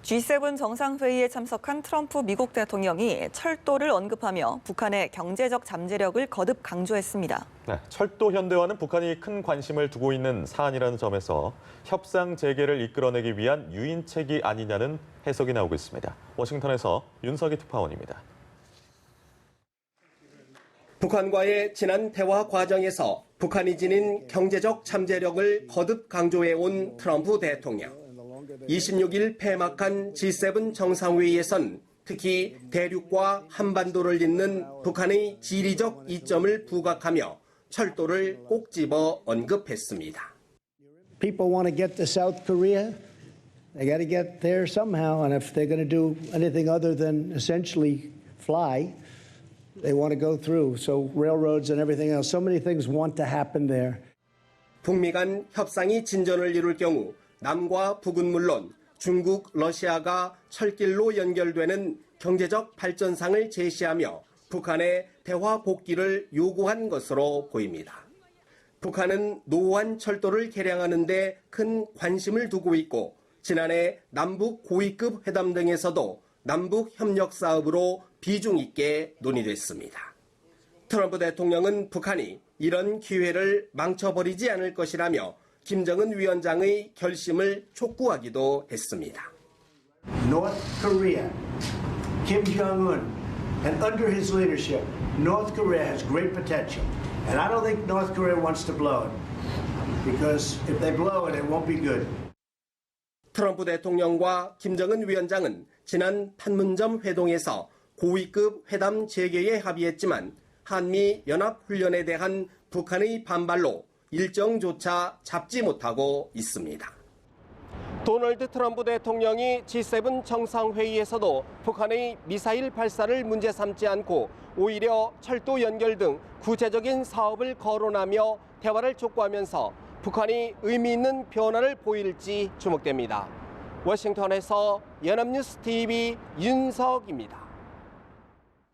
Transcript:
G7 정상회의에 참석한 트럼프 미국 대통령이 철도를 언급하며 북한의 경제적 잠재력을 거듭 강조했습니다. 네, 철도 현대화는 북한이 큰 관심을 두고 있는 사안이라는 점에서 협상 재개를 이끌어내기 위한 유인책이 아니냐는 해석이 나오고 있습니다. 워싱턴에서 윤석희 특파원입니다. 북한과의 지난 대화 과정에서 북한이 지닌 경제적 잠재력을 거듭 강조해온 트럼프 대통령. 26일 폐막한 G7 정상회의에선 특히 대륙과 한반도를 잇는 북한의 지리적 이점을 부각하며 철도를 꼭 집어 언급했습니다. People want to get to South Korea. They got to get there somehow. And if they're going to do anything other than essentially fly, they want to go through. So railroads and everything else, so many things want to happen there. 북미 간 협상이 진전을 이룰 경우 남과 북은 물론 중국, 러시아가 철길로 연결되는 경제적 발전상을 제시하며 북한의 대화 복귀를 요구한 것으로 보입니다. 북한은 노후한 철도를 개량하는 데 큰 관심을 두고 있고 지난해 남북 고위급 회담 등에서도 남북 협력 사업으로 비중 있게 논의됐습니다. 트럼프 대통령은 북한이 이런 기회를 망쳐버리지 않을 것이라며 김정은 위원장의 결심을 촉구하기도 했습니다. North Korea, Kim Jong-un, and under his leadership, North Korea has great potential. And I don't think North Korea wants to blow it. Because if they blow it, it won't be good. 트럼프 대통령과 김정은 위원장은 지난 판문점 회동에서 고위급 회담 재개에 합의했지만 한미 연합훈련에 대한 북한의 반발로 일정조차 잡지 못하고 있습니다. 도널드 트럼프 대통령이 G7 정상회의에서도 북한의 미사일 발사를 문제 삼지 않고 오히려 철도 연결 등 구체적인 사업을 거론하며 대화를 촉구하면서 북한이 의미 있는 변화를 보일지 주목됩니다. 워싱턴에서 연합뉴스 TV 윤석입니다.